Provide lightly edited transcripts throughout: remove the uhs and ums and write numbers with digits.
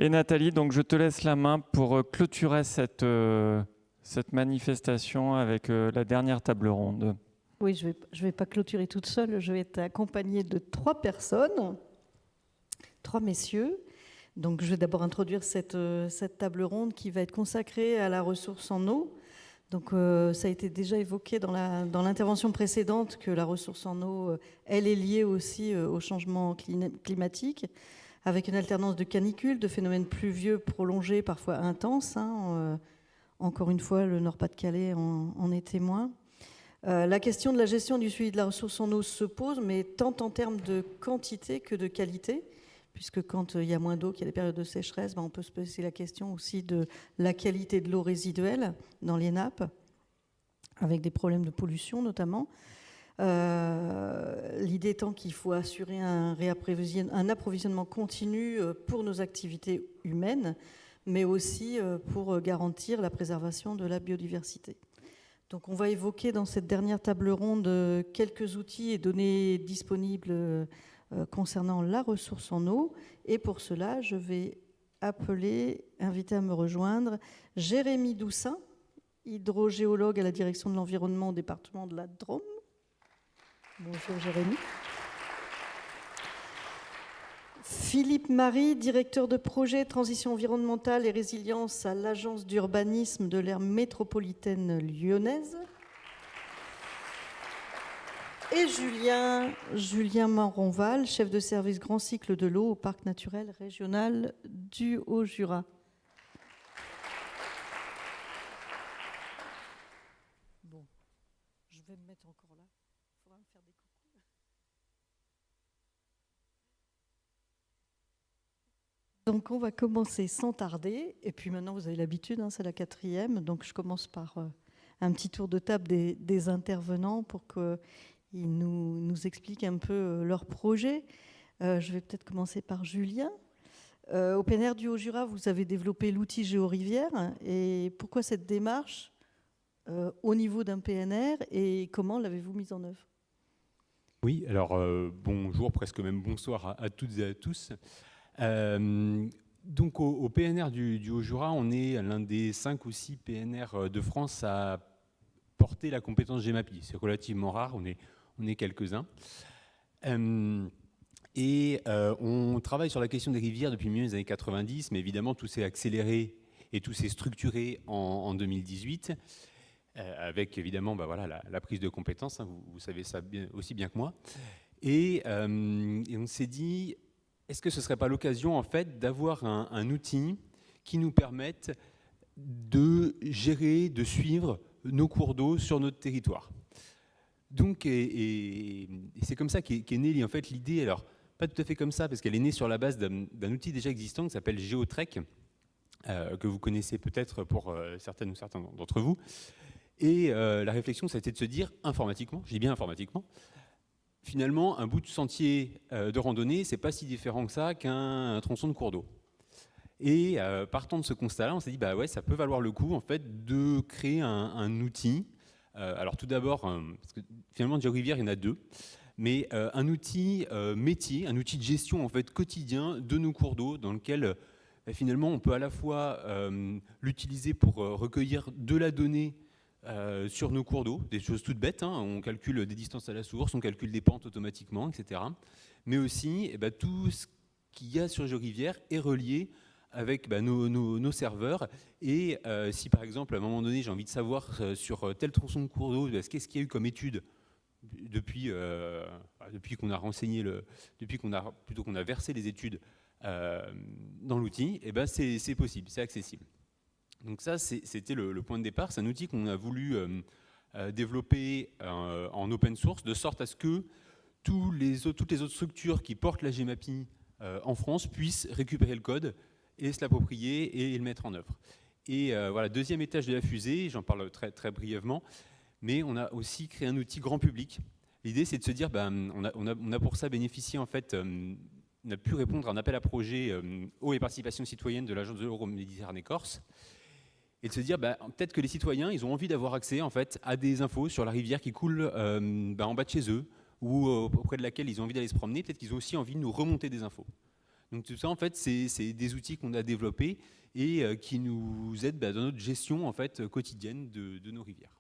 Et Nathalie, donc je te laisse la main pour clôturer cette manifestation avec la dernière table ronde. Oui, je vais pas clôturer toute seule, je vais être accompagnée de 3 personnes, 3 messieurs. Donc je vais d'abord introduire cette table ronde qui va être consacrée à la ressource en eau. Donc ça a été déjà évoqué dans l'intervention précédente que la ressource en eau, elle est liée aussi au changement climatique, avec une alternance de canicules, de phénomènes pluvieux prolongés, parfois intenses. Encore une fois, le Nord-Pas-de-Calais en est témoin. La question de la gestion et du suivi de la ressource en eau se pose, mais tant en termes de quantité que de qualité, puisque quand il y a moins d'eau, qu'il y a des périodes de sécheresse, on peut se poser la question aussi de la qualité de l'eau résiduelle dans les nappes, avec des problèmes de pollution notamment. L'idée étant qu'il faut assurer un approvisionnement continu pour nos activités humaines, mais aussi pour garantir la préservation de la biodiversité. Donc on va évoquer dans cette dernière table ronde quelques outils et données disponibles concernant la ressource en eau. Et pour cela, je vais inviter à me rejoindre Jérémy Doussin, hydrogéologue à la direction de l'environnement au département de la Drôme. Bonjour Jérémy. Philippe Marie, directeur de projet Transition environnementale et résilience à l'Agence d'urbanisme de l'aire métropolitaine lyonnaise. Et Julien Moronval, chef de service grand cycle de l'eau au Parc naturel régional du Haut-Jura. Bon, je vais me mettre encore là. Il faudra me faire des coups. Donc on va commencer sans tarder, et puis maintenant vous avez l'habitude, c'est la 4e, donc je commence par un petit tour de table des intervenants pour qu'ils nous expliquent un peu leur projet. Je vais peut-être commencer par Julien. Au PNR du Haut-Jura, vous avez développé l'outil GeoRivière, et pourquoi cette démarche au niveau d'un PNR, et comment l'avez-vous mise en œuvre ? Oui, alors bonjour, presque même bonsoir à toutes et à tous. Donc au PNR du Haut-Jura, on est l'un des 5 ou 6 PNR de France à porter la compétence GEMAPI. C'est relativement rare, on est quelques-uns. On travaille sur la question des rivières depuis le milieu des années 90, mais évidemment tout s'est accéléré et tout s'est structuré en 2018, avec évidemment la prise de compétences, vous savez ça aussi bien que moi. Et on s'est dit, est-ce que ce ne serait pas l'occasion en fait d'avoir un outil qui nous permette de gérer, de suivre nos cours d'eau sur notre territoire. Donc, et c'est comme ça qu'est née en fait l'idée. Alors, pas tout à fait comme ça, parce qu'elle est née sur la base d'un outil déjà existant qui s'appelle GeoTrek, que vous connaissez peut-être pour certaines ou certains d'entre vous. Et la réflexion, ça a été de se dire, informatiquement, je dis bien informatiquement, finalement, un bout de sentier de randonnée, c'est pas si différent que ça qu'un tronçon de cours d'eau. Et partant de ce constat-là, on s'est dit, bah ouais, ça peut valoir le coup en fait de créer un outil. Alors tout d'abord, parce que finalement GeoRivière, il y en a 2, mais un outil métier, un outil de gestion en fait quotidien de nos cours d'eau, dans lequel finalement on peut à la fois l'utiliser pour recueillir de la donnée sur nos cours d'eau, des choses toutes bêtes, on calcule des distances à la source, on calcule des pentes automatiquement, etc. Mais aussi, tout ce qu'il y a sur GeoRivière est relié avec nos serveurs. Et si par exemple, à un moment donné, j'ai envie de savoir sur tel tronçon de cours d'eau, qu'est-ce qu'il y a eu comme étude depuis qu'on a renseigné depuis qu'on a versé les études dans l'outil, c'est possible, c'est accessible. Donc ça, c'était le point de départ. C'est un outil qu'on a voulu développer en open source, de sorte à ce que toutes les autres structures qui portent la GEMAPI en France puissent récupérer le code et se l'approprier et le mettre en œuvre. Et voilà, deuxième étage de la fusée, j'en parle très, très brièvement, mais on a aussi créé un outil grand public. L'idée, c'est de se dire, on a pour ça bénéficié, en fait, on a pu répondre à un appel à projet eau et participation citoyenne de l'Agence de l'Euro-Méditerranée Corse, et de se dire, peut-être que les citoyens, ils ont envie d'avoir accès, en fait, à des infos sur la rivière qui coule en bas de chez eux, ou auprès de laquelle ils ont envie d'aller se promener. Peut-être qu'ils ont aussi envie de nous remonter des infos. Donc tout ça, en fait, c'est des outils qu'on a développés et qui nous aident dans notre gestion en fait, quotidienne de nos rivières.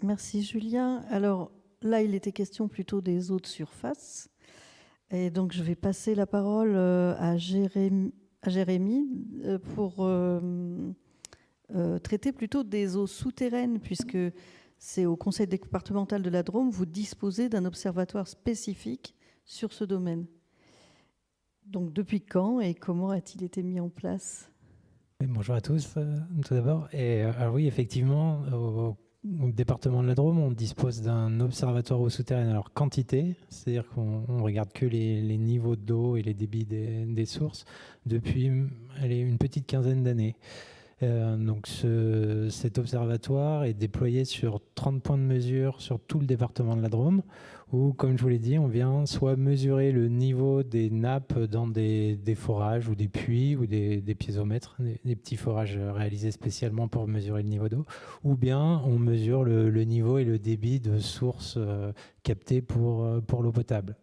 Merci Julien. Alors là, il était question plutôt des eaux de surface. Et donc, je vais passer la parole à Jérémy pour traiter plutôt des eaux souterraines, puisque c'est au Conseil départemental de la Drôme, vous disposez d'un observatoire spécifique sur ce domaine. Donc, depuis quand et comment a-t-il été mis en place ? Bonjour à tous, tout d'abord. Alors oui, effectivement, au département de la Drôme, on dispose d'un observatoire eau souterraine. Alors quantité, c'est-à-dire qu'on ne regarde que les niveaux d'eau et les débits des sources depuis une petite quinzaine d'années. Donc cet observatoire est déployé sur 30 points de mesure sur tout le département de la Drôme, où, comme je vous l'ai dit, on vient soit mesurer le niveau des nappes dans des forages ou des puits ou des piézomètres, des petits forages réalisés spécialement pour mesurer le niveau d'eau, ou bien on mesure le niveau et le débit de sources captées pour l'eau potable.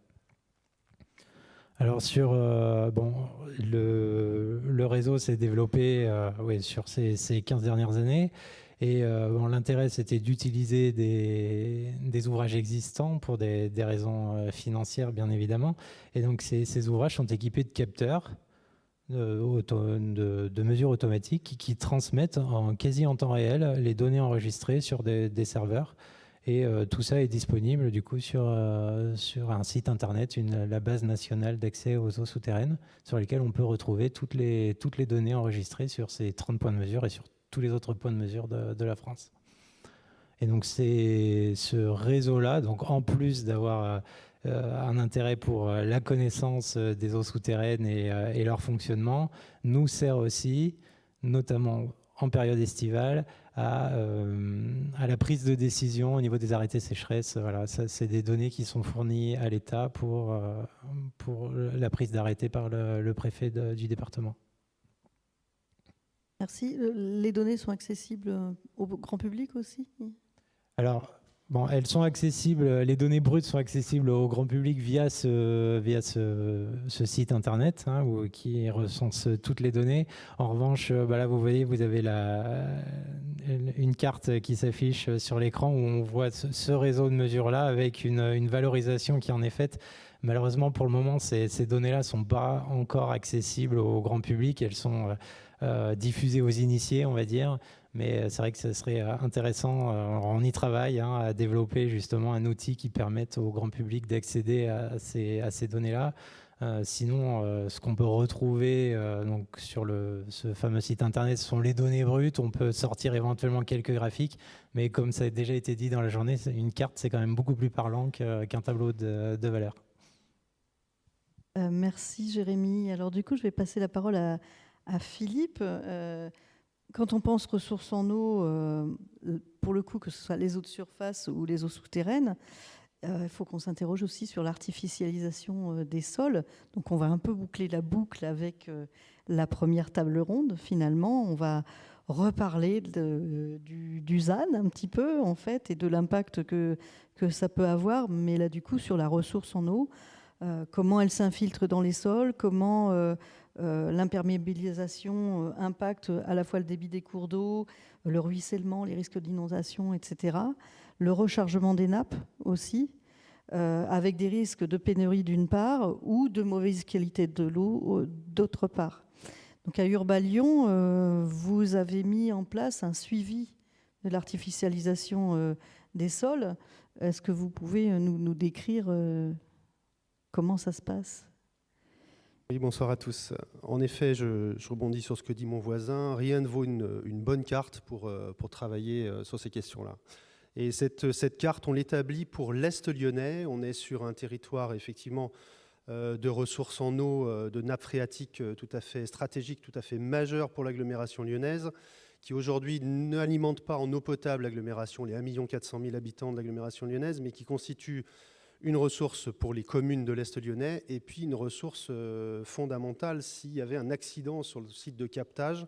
Alors le réseau s'est développé sur ces 15 dernières années et l'intérêt c'était d'utiliser des ouvrages existants pour des raisons financières bien évidemment, et donc ces ouvrages sont équipés de capteurs de mesures automatiques qui transmettent quasi en temps réel les données enregistrées sur des serveurs. Et tout ça est disponible du coup sur un site internet, la base nationale d'accès aux eaux souterraines, sur lesquelles on peut retrouver toutes les données enregistrées sur ces 30 points de mesure et sur tous les autres points de mesure de la France. Et donc c'est ce réseau-là, donc en plus d'avoir un intérêt pour la connaissance des eaux souterraines et leur fonctionnement, nous sert aussi, notamment en période estivale, à la prise de décision au niveau des arrêtés sécheresse. Voilà, ça, c'est des données qui sont fournies à l'État pour la prise d'arrêté par le préfet du département. Merci. Les données sont accessibles au grand public aussi ? Alors, elles sont accessibles, les données brutes sont accessibles au grand public via ce site internet qui recense toutes les données. En revanche, là vous voyez, vous avez une carte qui s'affiche sur l'écran où on voit ce réseau de mesures-là avec une valorisation qui en est faite. Malheureusement, pour le moment, ces données-là ne sont pas encore accessibles au grand public. Elles sont diffusées aux initiés, on va dire. Mais c'est vrai que ce serait intéressant, on y travaille, à développer justement un outil qui permette au grand public d'accéder à ces données-là. Sinon, ce qu'on peut retrouver donc sur ce fameux site internet, ce sont les données brutes. On peut sortir éventuellement quelques graphiques, mais comme ça a déjà été dit dans la journée, une carte, c'est quand même beaucoup plus parlant qu'un tableau de valeurs. Merci Jérémy. Alors du coup, je vais passer la parole à Philippe. Quand on pense ressources en eau, pour le coup, que ce soit les eaux de surface ou les eaux souterraines, il faut qu'on s'interroge aussi sur l'artificialisation des sols. Donc on va un peu boucler la boucle avec la première table ronde. Finalement, on va reparler du ZAN un petit peu, en fait, et de l'impact que ça peut avoir, mais là, du coup, sur la ressource en eau, comment elle s'infiltre dans les sols, comment l'imperméabilisation impacte à la fois le débit des cours d'eau, le ruissellement, les risques d'inondation, etc. Le rechargement des nappes aussi, avec des risques de pénurie d'une part ou de mauvaise qualité de l'eau d'autre part. Donc à Urbalion, vous avez mis en place un suivi de l'artificialisation des sols. Est-ce que vous pouvez nous décrire comment ça se passe ? Oui, bonsoir à tous. En effet, je rebondis sur ce que dit mon voisin. Rien ne vaut une bonne carte pour travailler sur ces questions-là. Et cette carte, on l'établit pour l'Est lyonnais. On est sur un territoire, effectivement, de ressources en eau, de nappes phréatiques tout à fait stratégiques, tout à fait majeures pour l'agglomération lyonnaise, qui aujourd'hui n'alimente pas en eau potable l'agglomération, les 1 400 000 habitants de l'agglomération lyonnaise, mais qui constitue une ressource pour les communes de l'Est lyonnais et puis une ressource fondamentale s'il y avait un accident sur le site de captage,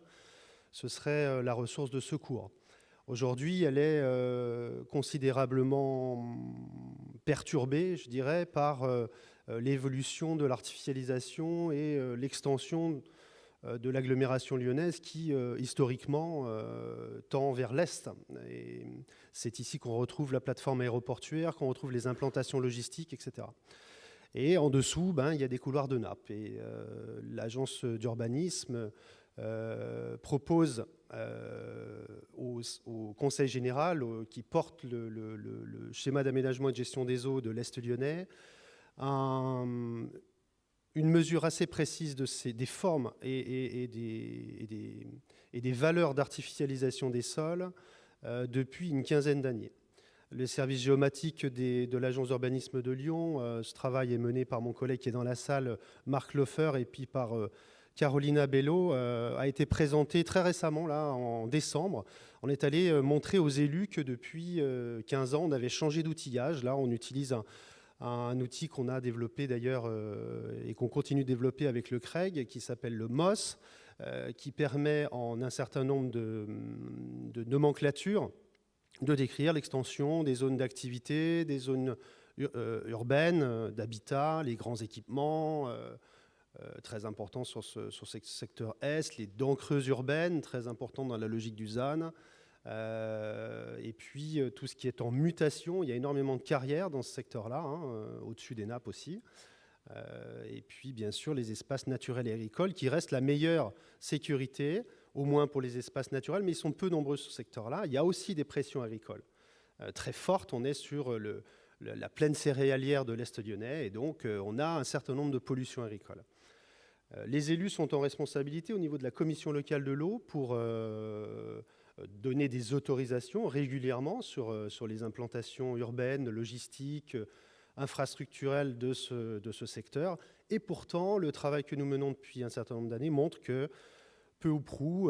ce serait la ressource de secours. Aujourd'hui, elle est considérablement perturbée, je dirais, par l'évolution de l'artificialisation et l'extension de l'agglomération lyonnaise qui, historiquement, tend vers l'Est. Et c'est ici qu'on retrouve la plateforme aéroportuaire, qu'on retrouve les implantations logistiques, etc. Et en dessous, il y a des couloirs de nappe. Et l'agence d'urbanisme propose au Conseil général, qui porte le schéma d'aménagement et de gestion des eaux de l'Est lyonnais, une mesure assez précise des formes et des valeurs d'artificialisation des sols depuis une quinzaine d'années. Le service géomatique de l'agence d'urbanisme de Lyon, ce travail est mené par mon collègue qui est dans la salle, Marc Lofer, et puis par Carolina Bello, a été présenté très récemment, là, en décembre. On est allé montrer aux élus que depuis 15 ans, on avait changé d'outillage. Là, on utilise un outil qu'on a développé d'ailleurs et qu'on continue de développer avec le CREG, qui s'appelle le MOS, qui permet en un certain nombre de nomenclatures de décrire l'extension des zones d'activité, des zones urbaines, d'habitat, les grands équipements, très importants sur ce secteur Est, les dents creuses urbaines, très importants dans la logique du ZAN, et puis tout ce qui est en mutation. Il y a énormément de carrières dans ce secteur-là, au-dessus des nappes aussi. Et puis, bien sûr, les espaces naturels et agricoles qui restent la meilleure sécurité, au moins pour les espaces naturels, mais ils sont peu nombreux sur ce secteur-là. Il y a aussi des pressions agricoles très fortes. On est sur la plaine céréalière de l'Est lyonnais, et donc on a un certain nombre de pollutions agricoles. Les élus sont en responsabilité au niveau de la commission locale de l'eau pour donner des autorisations régulièrement sur les implantations urbaines, logistiques, infrastructurelles de ce secteur. Et pourtant, le travail que nous menons depuis un certain nombre d'années montre que, peu ou prou,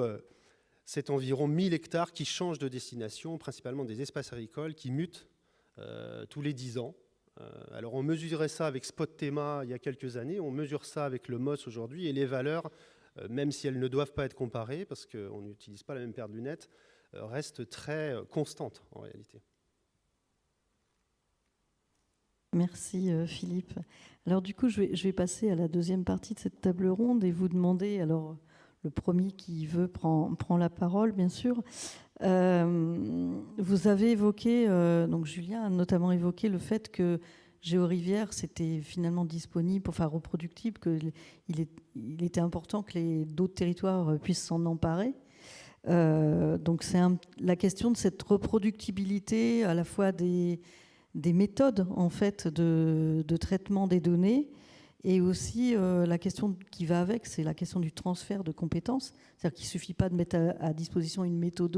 c'est environ 1000 hectares qui changent de destination, principalement des espaces agricoles qui mutent tous les 10 ans. Alors on mesurait ça avec Spot-Tema il y a quelques années, on mesure ça avec le MOS aujourd'hui, et les valeurs, même si elles ne doivent pas être comparées, parce qu'on n'utilise pas la même paire de lunettes, restent très constantes en réalité. Merci Philippe. Alors du coup, je vais passer à la deuxième partie de cette table ronde et vous demander, alors le premier qui veut prend la parole, bien sûr. Vous avez évoqué, donc Julien a notamment évoqué le fait que GeoRivière, c'était finalement disponible, enfin reproductible, qu'il était important que d'autres territoires puissent s'en emparer. Donc c'est la question de cette reproductibilité, à la fois des méthodes en fait de traitement des données, et aussi la question qui va avec, c'est la question du transfert de compétences. C'est-à-dire qu'il ne suffit pas de mettre à disposition une méthode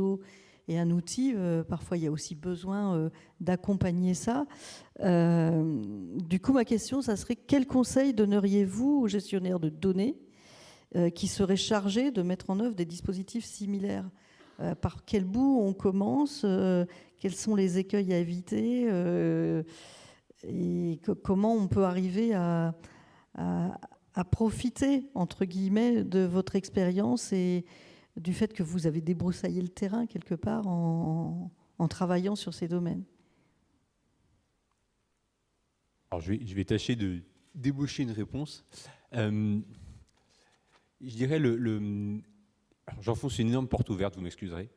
et un outil. Parfois, il y a aussi besoin d'accompagner ça. Du coup, ma question, ça serait quel conseil donneriez-vous aux gestionnaires de données qui seraient chargés de mettre en œuvre des dispositifs similaires? Par quel bout on commence? Quels sont les écueils à éviter? Et comment on peut arriver à profiter, entre guillemets, de votre expérience et du fait que vous avez débroussaillé le terrain quelque part en travaillant sur ces domaines? Alors je vais tâcher de débaucher une réponse. Je dirais, j'enfonce une énorme porte ouverte, vous m'excuserez,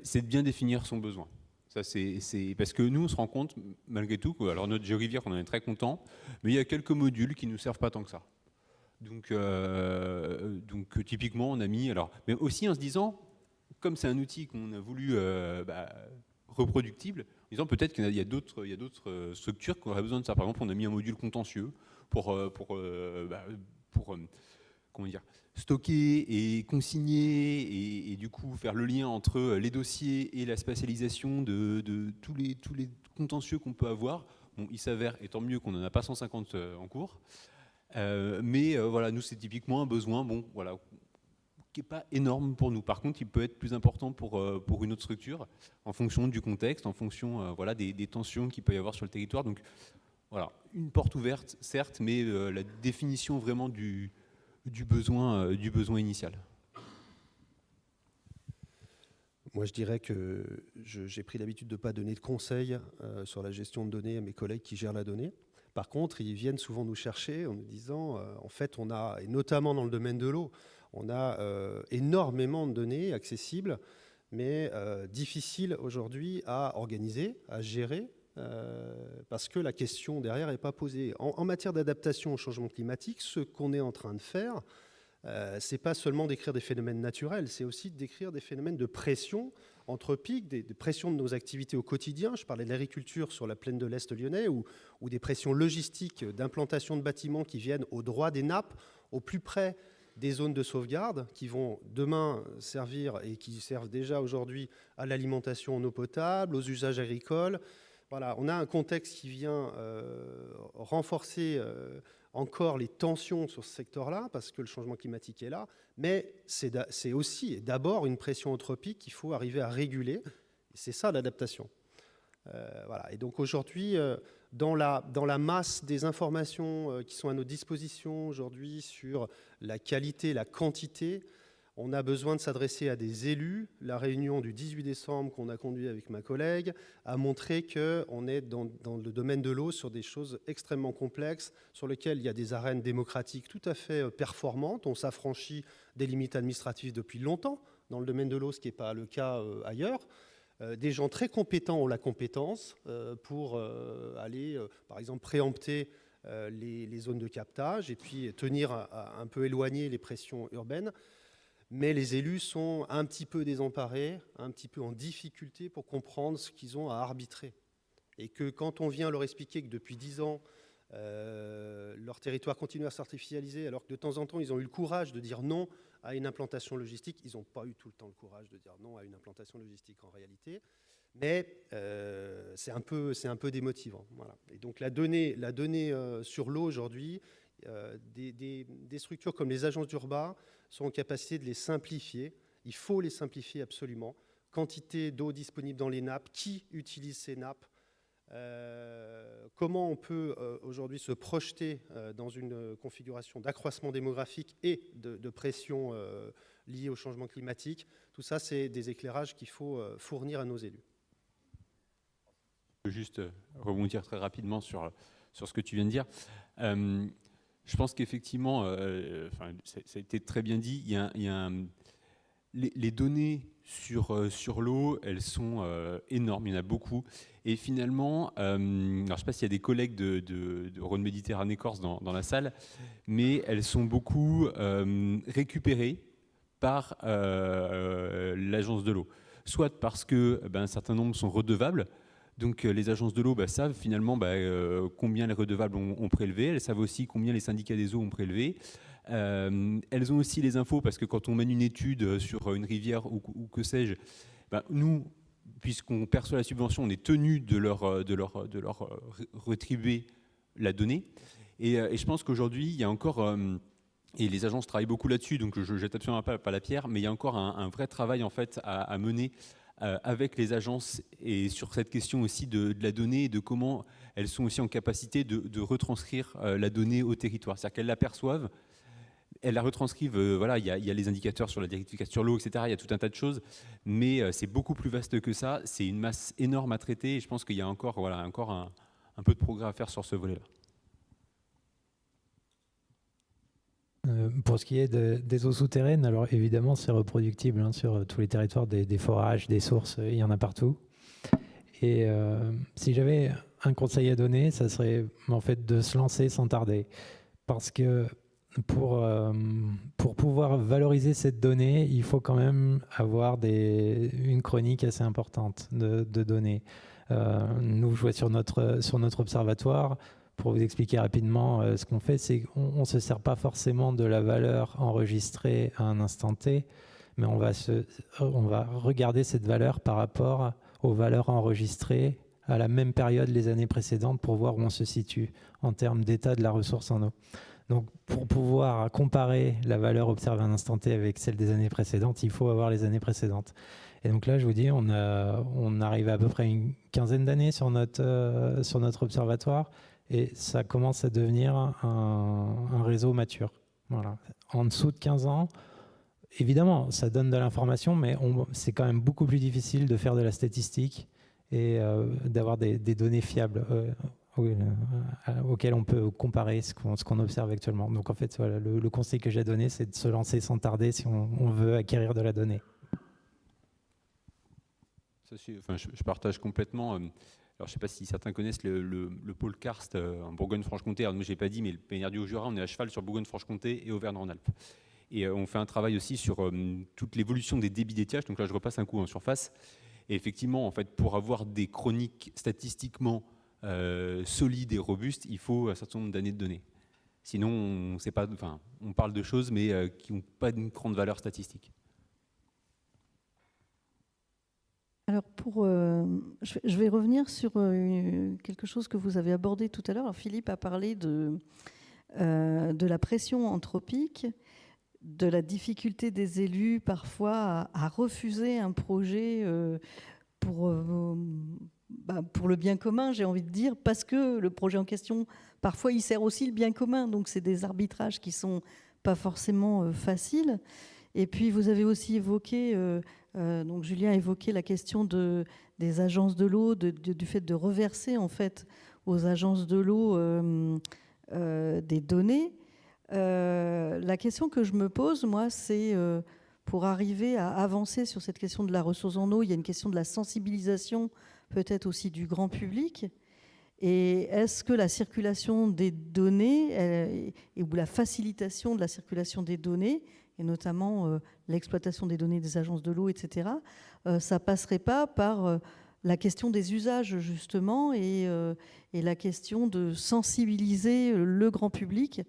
c'est de bien définir son besoin. Ça, c'est parce que nous, on se rend compte, malgré tout, que, alors notre GeoRivière, on en est très content, mais il y a quelques modules qui ne nous servent pas tant que ça. Donc typiquement, on a mis, mais aussi en se disant, comme c'est un outil qu'on a voulu reproductible, en disant peut-être qu'il y a d'autres structures qui auraient besoin de ça. Par exemple, on a mis un module contentieux pour comment dire, stocker et consigner et du coup faire le lien entre les dossiers et la spatialisation de tous les contentieux qu'on peut avoir. Bon, il s'avère, et tant mieux qu'on n'en a pas 150 en cours, mais voilà, nous c'est typiquement un besoin, qui n'est pas énorme pour nous. Par contre, il peut être plus important pour une autre structure, en fonction du contexte, en fonction des tensions qu'il peut y avoir sur le territoire. Donc voilà, une porte ouverte, certes, mais la définition vraiment du besoin initial. Moi, je dirais que j'ai pris l'habitude de ne pas donner de conseils sur la gestion de données à mes collègues qui gèrent la donnée. Par contre, ils viennent souvent nous chercher en nous disant, en fait, on a, et notamment dans le domaine de l'eau, on a énormément de données accessibles, mais difficiles aujourd'hui à organiser, à gérer, parce que la question derrière n'est pas posée. En matière d'adaptation au changement climatique, ce qu'on est en train de faire, c'est pas seulement décrire des phénomènes naturels, c'est aussi décrire des phénomènes de pression anthropique, des pressions de nos activités au quotidien. Je parlais de l'agriculture sur la plaine de l'Est lyonnais, ou des pressions logistiques d'implantation de bâtiments qui viennent au droit des nappes, au plus près des zones de sauvegarde, qui vont demain servir, et qui servent déjà aujourd'hui, à l'alimentation en eau potable, aux usages agricoles. Voilà, on a un contexte qui vient renforcer encore les tensions sur ce secteur-là, parce que le changement climatique est là, mais c'est aussi et d'abord une pression anthropique qu'il faut arriver à réguler, et c'est ça l'adaptation. Voilà. Et donc aujourd'hui, dans la masse des informations qui sont à notre disposition aujourd'hui sur la qualité, la quantité, on a besoin de s'adresser à des élus. La réunion du 18 décembre qu'on a conduite avec ma collègue a montré qu'on est dans le domaine de l'eau sur des choses extrêmement complexes, sur lesquelles il y a des arènes démocratiques tout à fait performantes. On s'affranchit des limites administratives depuis longtemps dans le domaine de l'eau, ce qui n'est pas le cas ailleurs. Des gens très compétents ont la compétence pour aller, par exemple, préempter les zones de captage et puis tenir un peu éloigné les pressions urbaines. Mais les élus sont un petit peu désemparés, un petit peu en difficulté pour comprendre ce qu'ils ont à arbitrer. Et que quand on vient leur expliquer que depuis 10 ans, leur territoire continue à s'artificialiser, alors que de temps en temps, ils ont eu le courage de dire non à une implantation logistique, ils n'ont pas eu tout le temps le courage de dire non à une implantation logistique en réalité, mais c'est un peu démotivant. Voilà. Et donc la donnée sur l'eau aujourd'hui, des structures comme les agences d'Urbain sont en capacité de les simplifier. Il faut les simplifier absolument. Quantité d'eau disponible dans les nappes, qui utilise ces nappes, comment on peut aujourd'hui se projeter dans une configuration d'accroissement démographique et de pression liée au changement climatique. Tout ça, c'est des éclairages qu'il faut fournir à nos élus. Je peux juste rebondir très rapidement sur ce que tu viens de dire. Je pense qu'effectivement, ça a été très bien dit, les données sur l'eau, elles sont énormes, il y en a beaucoup. Et finalement, alors je ne sais pas s'il y a des collègues de Rhône Méditerranée Corse dans la salle, mais elles sont beaucoup récupérées par l'agence de l'eau. Soit parce qu'un certain nombre sont redevables. Donc les agences de l'eau savent finalement combien les redevables ont prélevé. Elles savent aussi combien les syndicats des eaux ont prélevé. Elles ont aussi les infos parce que quand on mène une étude sur une rivière ou que sais-je, nous, puisqu'on perçoit la subvention, on est tenu de leur rétribuer la donnée. Et je pense qu'aujourd'hui, il y a encore... et les agences travaillent beaucoup là-dessus, donc je ne jette absolument pas la pierre, mais il y a encore un vrai travail en fait, à mener avec les agences et sur cette question aussi de la donnée et de comment elles sont aussi en capacité de retranscrire la donnée au territoire. C'est-à-dire qu'elles l'aperçoivent, elles la retranscrivent, voilà, il y a les indicateurs sur la directive sur l'eau, etc. Il y a tout un tas de choses, mais c'est beaucoup plus vaste que ça. C'est une masse énorme à traiter et je pense qu'il y a encore un peu de progrès à faire sur ce volet-là. Pour ce qui est des eaux souterraines, alors évidemment c'est reproductible sur tous les territoires, des forages, des sources, il y en a partout. Et si j'avais un conseil à donner, ça serait en fait de se lancer sans tarder. Parce que pour pouvoir valoriser cette donnée, il faut quand même avoir une chronique assez importante de données. Nous, je vois sur notre observatoire. Pour vous expliquer rapidement ce qu'on fait, c'est qu'on ne se sert pas forcément de la valeur enregistrée à un instant T, mais on va regarder cette valeur par rapport aux valeurs enregistrées à la même période les années précédentes pour voir où on se situe en termes d'état de la ressource en eau. Donc pour pouvoir comparer la valeur observée à un instant T avec celle des années précédentes, il faut avoir les années précédentes. Et donc là, je vous dis, on arrive à peu près une quinzaine d'années sur notre observatoire. Et ça commence à devenir un réseau mature. Voilà. En dessous de 15 ans, évidemment, ça donne de l'information, mais c'est quand même beaucoup plus difficile de faire de la statistique et d'avoir des données fiables. auquel on peut comparer ce qu'on observe actuellement. Donc en fait, voilà, le conseil que j'ai donné, c'est de se lancer sans tarder si on veut acquérir de la donnée. Ça, je partage complètement. Alors, je ne sais pas si certains connaissent le pôle karst en Bourgogne-Franche-Comté. Alors, moi, je n'ai pas dit, mais le PNR du Haut-Jura, on est à cheval sur Bourgogne-Franche-Comté et Auvergne-Rhône-Alpes. Et on fait un travail aussi sur toute l'évolution des débits d'étiage. Donc là, je repasse un coup en surface. Et effectivement, en fait, pour avoir des chroniques statistiquement solides et robustes, il faut un certain nombre d'années de données. Sinon, on parle de choses, mais qui n'ont pas une grande valeur statistique. Alors, je vais revenir sur quelque chose que vous avez abordé tout à l'heure. Alors, Philippe a parlé de la pression anthropique, de la difficulté des élus parfois à refuser un projet pour le bien commun, j'ai envie de dire, parce que le projet en question, parfois, il sert aussi le bien commun. Donc, c'est des arbitrages qui ne sont pas forcément faciles. Et puis, vous avez aussi évoqué, donc Julien a évoqué la question des agences de l'eau, du fait de reverser en fait aux agences de l'eau des données. La question que je me pose, moi, c'est pour arriver à avancer sur cette question de la ressource en eau, il y a une question de la sensibilisation, peut-être aussi du grand public. Et est-ce que la circulation des données ou la facilitation de la circulation des données, et notamment l'exploitation des données des agences de l'eau, etc., ça passerait pas par la question des usages, justement, et la question de sensibiliser le grand public,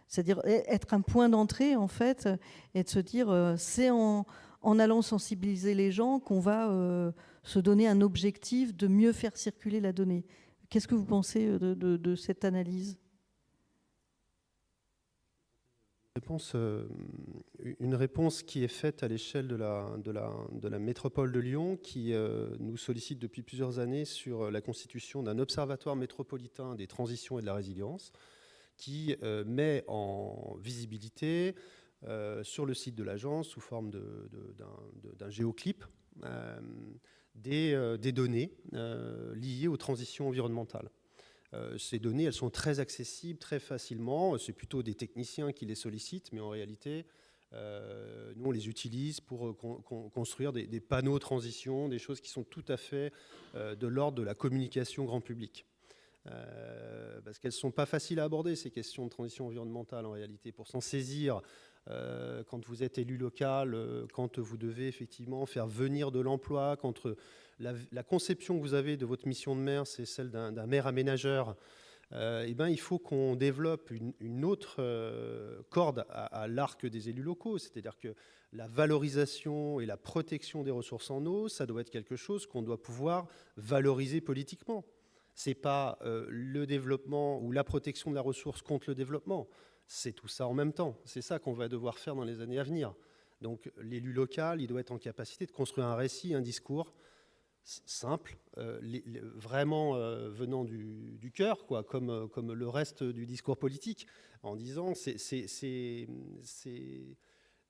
c'est-à-dire être un point d'entrée, en fait, et de se dire, c'est en allant sensibiliser les gens qu'on va se donner un objectif de mieux faire circuler la donnée. Qu'est-ce que vous pensez de cette analyse ? Une réponse qui est faite à l'échelle de la métropole de Lyon, qui nous sollicite depuis plusieurs années sur la constitution d'un observatoire métropolitain des transitions et de la résilience, qui met en visibilité sur le site de l'agence, sous forme d'un géoclip, des données liées aux transitions environnementales. Ces données, elles sont très accessibles, très facilement. C'est plutôt des techniciens qui les sollicitent, mais en réalité, nous, on les utilise pour construire des panneaux transition, des choses qui sont tout à fait de l'ordre de la communication grand public. Parce qu'elles ne sont pas faciles à aborder, ces questions de transition environnementale, en réalité. Pour s'en saisir, quand vous êtes élu local, quand vous devez effectivement faire venir de l'emploi, quand la conception que vous avez de votre mission de maire, c'est celle d'un maire aménageur, il faut qu'on développe une autre corde à l'arc des élus locaux. C'est-à-dire que la valorisation et la protection des ressources en eau, ça doit être quelque chose qu'on doit pouvoir valoriser politiquement. Ce n'est pas le développement ou la protection de la ressource contre le développement. C'est tout ça en même temps. C'est ça qu'on va devoir faire dans les années à venir. Donc l'élu local, il doit être en capacité de construire un récit, un discours simple, vraiment venant du cœur, quoi, comme le reste du discours politique, en disant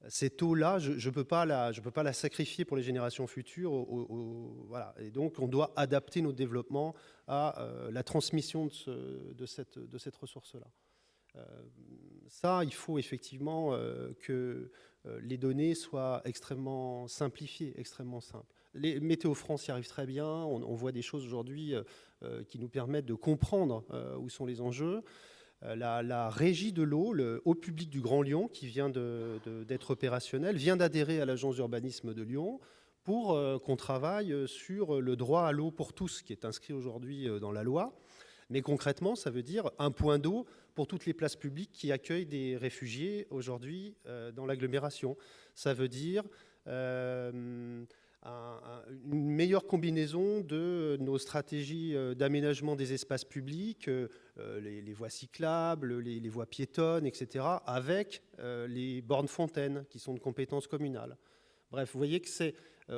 cette eau-là, je ne peux pas la sacrifier pour les générations futures. Voilà. Et donc on doit adapter notre développement à la transmission de cette ressource-là. Ça, il faut effectivement que les données soient extrêmement simplifiées, extrêmement simples. Les Météo France y arrivent très bien. On voit des choses aujourd'hui qui nous permettent de comprendre où sont les enjeux. La régie de l'eau, le haut public du Grand Lyon, qui vient d'être opérationnel, vient d'adhérer à l'agence d'urbanisme de Lyon pour qu'on travaille sur le droit à l'eau pour tous, qui est inscrit aujourd'hui dans la loi. Mais concrètement, ça veut dire un point d'eau pour toutes les places publiques qui accueillent des réfugiés aujourd'hui dans l'agglomération. Ça veut dire une meilleure combinaison de nos stratégies d'aménagement des espaces publics, les voies cyclables, les voies piétonnes, etc., avec les bornes fontaines qui sont de compétence communale. Bref, vous voyez que c'est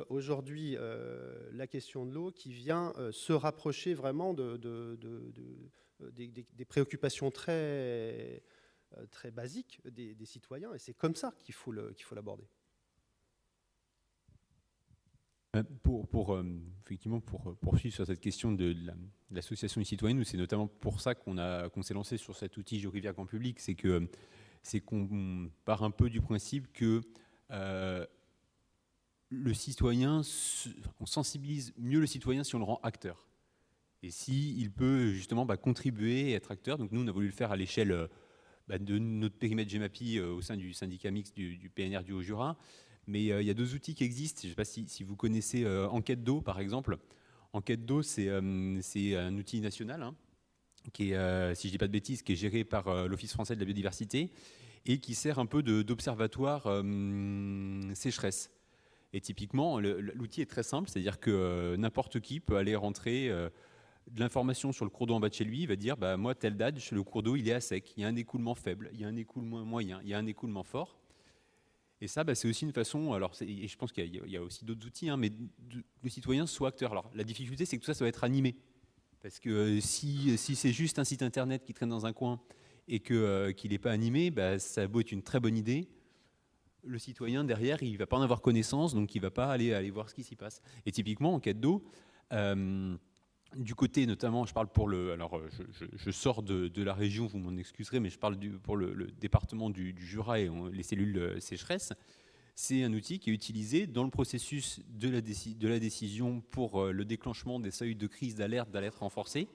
aujourd'hui la question de l'eau qui vient se rapprocher vraiment des préoccupations très basiques des citoyens, et c'est comme ça qu'il faut l'aborder. Effectivement, pour poursuivre sur cette question de l'association des citoyens, nous, c'est notamment pour ça qu'on s'est lancé sur cet outil GeoRivière Grand Public, c'est qu'on part un peu du principe que le citoyen, on sensibilise mieux le citoyen si on le rend acteur. Et s'il peut justement contribuer et être acteur. Donc nous, on a voulu le faire à l'échelle de notre périmètre GEMAPI au sein du syndicat mixte du PNR du Haut-Jura. Mais il y a 2 outils qui existent. Je ne sais pas si vous connaissez Enquête d'eau, par exemple. Enquête d'eau, c'est un outil national, qui est, si je ne dis pas de bêtises, qui est géré par l'Office français de la biodiversité et qui sert un peu d'observatoire sécheresse. Et typiquement, l'outil est très simple, c'est-à-dire que n'importe qui peut aller rentrer de l'information sur le cours d'eau en bas de chez lui. Il va dire, moi, telle date, le cours d'eau, il est à sec. Il y a un écoulement faible, il y a un écoulement moyen, il y a un écoulement fort. Et ça, c'est aussi une façon, et je pense qu'il y a aussi d'autres outils, mais le citoyen soit acteur. Alors, la difficulté, c'est que tout ça doit être animé. Parce que si c'est juste un site internet qui traîne dans un coin et qu'il n'est pas animé, ça a beau être une très bonne idée, le citoyen, derrière, il ne va pas en avoir connaissance, donc il ne va pas aller voir ce qui s'y passe. Et typiquement, Enquête d'eau, du côté, notamment, je parle pour le... Alors, je sors de la région, vous m'en excuserez, mais je parle pour le département du Jura et les cellules sécheresse. C'est un outil qui est utilisé dans le processus de la décision pour le déclenchement des seuils de crise d'alerte renforcée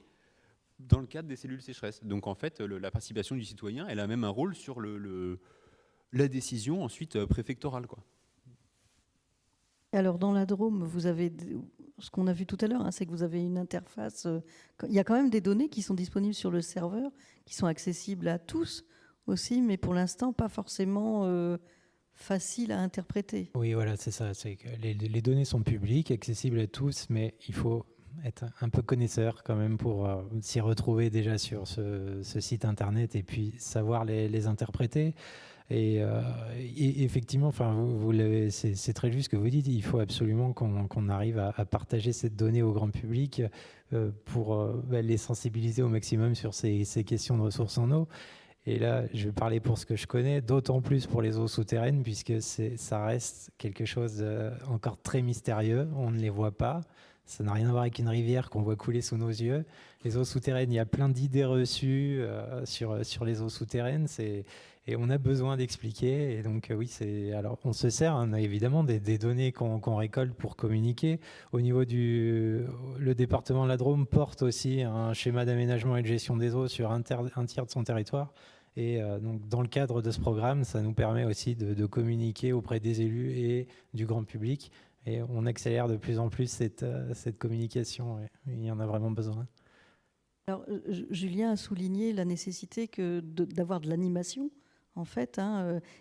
dans le cadre des cellules sécheresse. Donc, en fait, la participation du citoyen, elle a même un rôle sur la décision ensuite préfectorale, quoi. Alors, dans la Drôme, vous avez ce qu'on a vu tout à l'heure, c'est que vous avez une interface. Il y a quand même des données qui sont disponibles sur le serveur, qui sont accessibles à tous aussi, mais pour l'instant, pas forcément faciles à interpréter. Oui, voilà, c'est ça. C'est que les données sont publiques, accessibles à tous, mais il faut être un peu connaisseur quand même pour s'y retrouver déjà sur ce site internet et puis savoir les interpréter. Et effectivement, c'est très juste ce que vous dites. Il faut absolument qu'on arrive à partager cette donnée au grand public pour les sensibiliser au maximum sur ces questions de ressources en eau. Et là, je vais parler pour ce que je connais, d'autant plus pour les eaux souterraines, puisque ça reste quelque chose encore très mystérieux. On ne les voit pas. Ça n'a rien à voir avec une rivière qu'on voit couler sous nos yeux. Les eaux souterraines, il y a plein d'idées reçues sur les eaux souterraines. Et on a besoin d'expliquer. Et donc, oui, alors, on se sert évidemment des données qu'on récolte pour communiquer. Au niveau le département de la Drôme porte aussi un schéma d'aménagement et de gestion des eaux sur un tiers de son territoire. Et donc, dans le cadre de ce programme, ça nous permet aussi de communiquer auprès des élus et du grand public. Et on accélère de plus en plus cette communication. Il y en a vraiment besoin. Alors, Julien a souligné la nécessité d'avoir de l'animation, en fait,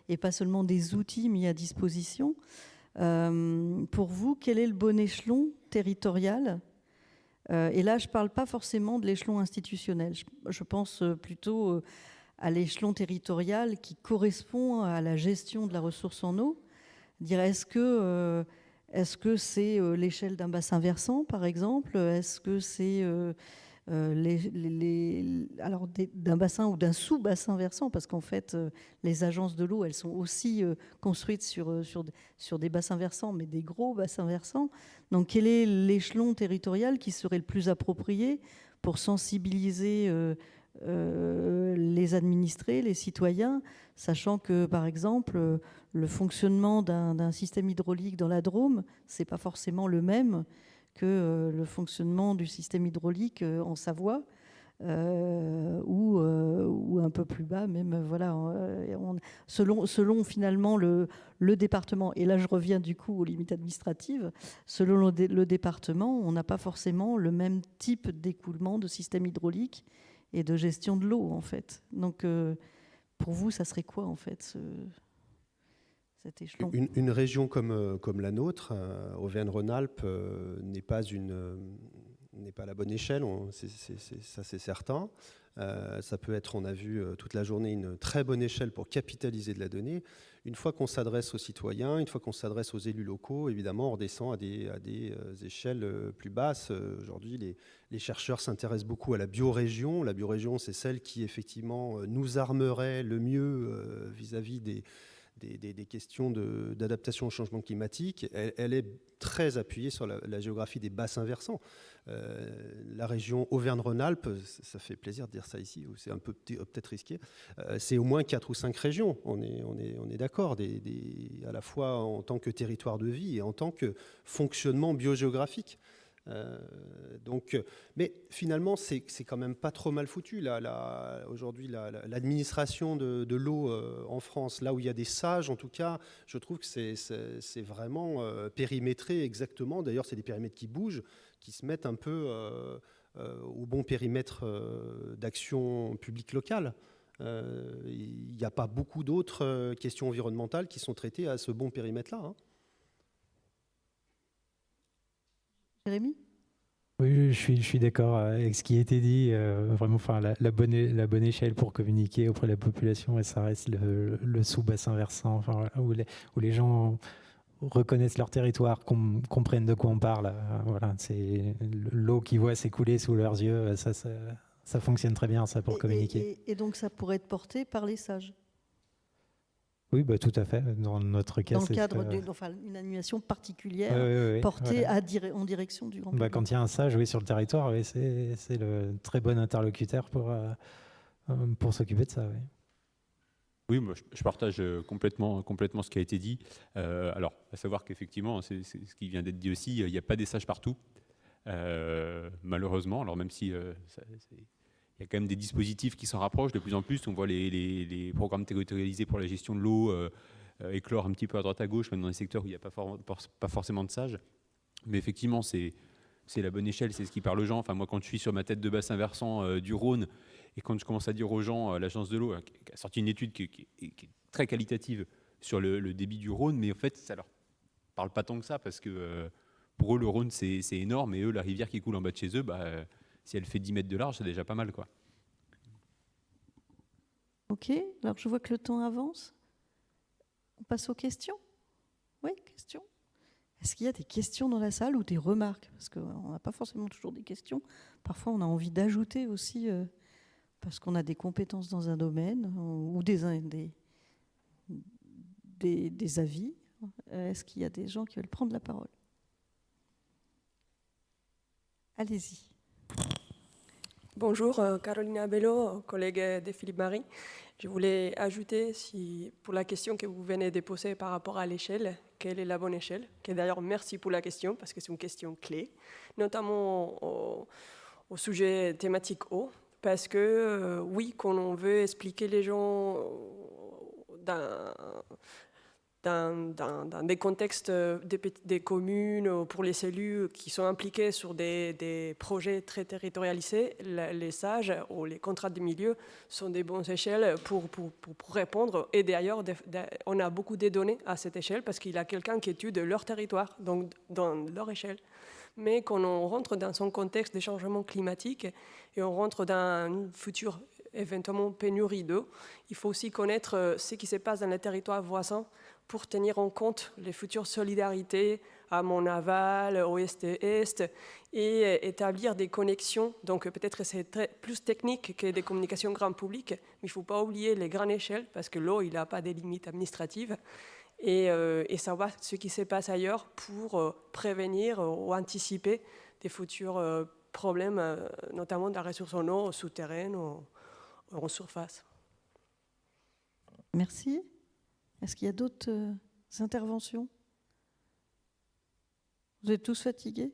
et pas seulement des outils mis à disposition. Pour vous, quel est le bon échelon territorial ? Et là, je ne parle pas forcément de l'échelon institutionnel. Je pense plutôt à l'échelon territorial qui correspond à la gestion de la ressource en eau. Est-ce que c'est l'échelle d'un bassin versant, par exemple ? Est-ce que c'est d'un bassin ou d'un sous-bassin versant ? Parce qu'en fait, les agences de l'eau, elles sont aussi construites sur des bassins versants, mais des gros bassins versants. Donc, quel est l'échelon territorial qui serait le plus approprié pour sensibiliser les administrés, les citoyens, sachant que, par exemple, le fonctionnement d'un système hydraulique dans la Drôme, ce n'est pas forcément le même que le fonctionnement du système hydraulique en Savoie, ou un peu plus bas, même, voilà, selon finalement le département. Et là, je reviens du coup aux limites administratives. Selon le département, on n'a pas forcément le même type d'écoulement de système hydraulique et de gestion de l'eau, en fait. Donc, pour vous, ça serait quoi, en fait, cet échelon ? Une région comme la nôtre, Auvergne-Rhône-Alpes, n'est pas la bonne échelle, ça c'est certain. Ça peut être, on a vu toute la journée, une très bonne échelle pour capitaliser de la donnée. Une fois qu'on s'adresse aux citoyens, une fois qu'on s'adresse aux élus locaux, évidemment, on redescend à des échelles plus basses. Aujourd'hui, les chercheurs s'intéressent beaucoup à la biorégion. La biorégion, c'est celle qui, effectivement, nous armerait le mieux vis-à-vis des questions d'adaptation au changement climatique, elle est très appuyée sur la géographie des bassins versants. La région Auvergne-Rhône-Alpes, ça fait plaisir de dire ça ici, c'est un peu peut-être risqué, c'est au moins 4 ou 5 régions, on est d'accord, à la fois en tant que territoire de vie et en tant que fonctionnement biogéographique. Mais finalement, c'est quand même pas trop mal foutu. Aujourd'hui, l'administration de l'eau en France, là où il y a des sages, en tout cas, je trouve que c'est vraiment périmétré exactement. D'ailleurs, c'est des périmètres qui bougent, qui se mettent un peu au bon périmètre d'action publique locale. Il n'y a pas beaucoup d'autres questions environnementales qui sont traitées à ce bon périmètre-là, hein. Jérémy ? Oui, je suis d'accord avec ce qui a été dit. Vraiment, enfin, la bonne échelle pour communiquer auprès de la population, et ça reste le sous-bassin versant, enfin, voilà, où les gens reconnaissent leur territoire, comprennent de quoi on parle. Voilà, c'est l'eau qu'ils voient s'écouler sous leurs yeux. Ça fonctionne très bien, ça, pour communiquer. Et donc, ça pourrait être porté par les sages. Oui, bah, tout à fait. Dans notre cas, dans le cadre d'une animation particulière portée voilà. En direction du grand public. Quand il y a un sage sur le territoire, c'est le très bon interlocuteur pour s'occuper de ça. Oui. Oui, moi, je partage complètement ce qui a été dit. Alors, à savoir qu'effectivement, c'est ce qui vient d'être dit aussi, il n'y a pas des sages partout, malheureusement. Alors même si il y a quand même des dispositifs qui s'en rapprochent de plus en plus. On voit les programmes territorialisés pour la gestion de l'eau éclore un petit peu à droite à gauche, même dans les secteurs où il n'y a pas forcément de sages. Mais effectivement, c'est la bonne échelle, c'est ce qui parle aux gens. Enfin, moi, quand je suis sur ma tête de bassin versant du Rhône, et quand je commence à dire aux gens, l'agence de l'eau qui a sorti une étude qui est très qualitative sur le débit du Rhône, mais en fait, ça leur parle pas tant que ça, parce que pour eux, le Rhône, c'est énorme, et eux, la rivière qui coule en bas de chez eux, si elle fait 10 mètres de large, c'est déjà pas mal, quoi. Ok, alors je vois que le temps avance. On passe aux questions. Oui, questions. Est-ce qu'il y a des questions dans la salle ou des remarques? Parce qu'on n'a pas forcément toujours des questions. Parfois, on a envie d'ajouter aussi, parce qu'on a des compétences dans un domaine ou des avis. Est-ce qu'il y a des gens qui veulent prendre la parole? Allez-y. Bonjour, Carolina Bello, collègue de Philippe Marie. Je voulais ajouter, pour la question que vous venez de poser par rapport à l'échelle, quelle est la bonne échelle? D'ailleurs, merci pour la question, parce que c'est une question clé, notamment au sujet thématique eau, parce que oui, quand on veut expliquer les gens dans des contextes des communes, pour les élus qui sont impliqués sur des projets très territorialisés, les sages ou les contrats de milieu sont des bonnes échelles pour répondre. Et d'ailleurs, on a beaucoup de données à cette échelle parce qu'il y a quelqu'un qui étudie leur territoire, donc dans leur échelle. Mais quand on rentre dans son contexte des changements climatiques et on rentre dans une future éventuellement pénurie d'eau, il faut aussi connaître ce qui se passe dans les territoires voisins pour tenir en compte les futures solidarités à mon aval, ouest-est, et établir des connexions. Donc peut-être c'est plus technique que des communications grand public, mais il ne faut pas oublier les grandes échelles, parce que l'eau, il n'a pas de limites administratives, et savoir ce qui se passe ailleurs pour prévenir ou anticiper des futurs problèmes, notamment de la ressource en eau, souterraine ou en surface. Merci. Est-ce qu'il y a d'autres interventions? Vous êtes tous fatigués?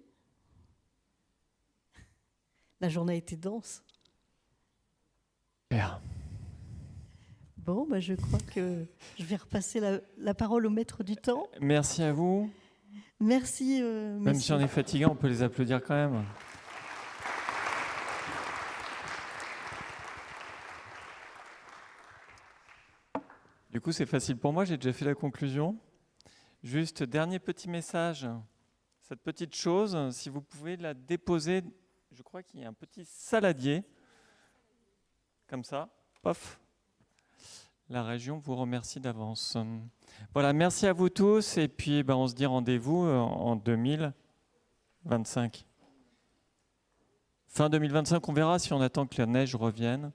La journée a été dense. Super. Bon, je crois que je vais repasser la parole au maître du temps. Merci à vous. Merci. Même si on est fatigué, on peut les applaudir quand même. Du coup, c'est facile pour moi, j'ai déjà fait la conclusion. Juste, dernier petit message. Cette petite chose, si vous pouvez la déposer, je crois qu'il y a un petit saladier, comme ça, pof. La région vous remercie d'avance. Voilà, merci à vous tous, et puis on se dit rendez-vous en 2025. Fin 2025, on verra si on attend que la neige revienne.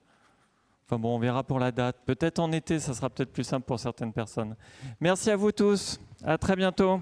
Enfin bon, on verra pour la date. Peut-être en été, ça sera peut-être plus simple pour certaines personnes. Merci à vous tous. À très bientôt.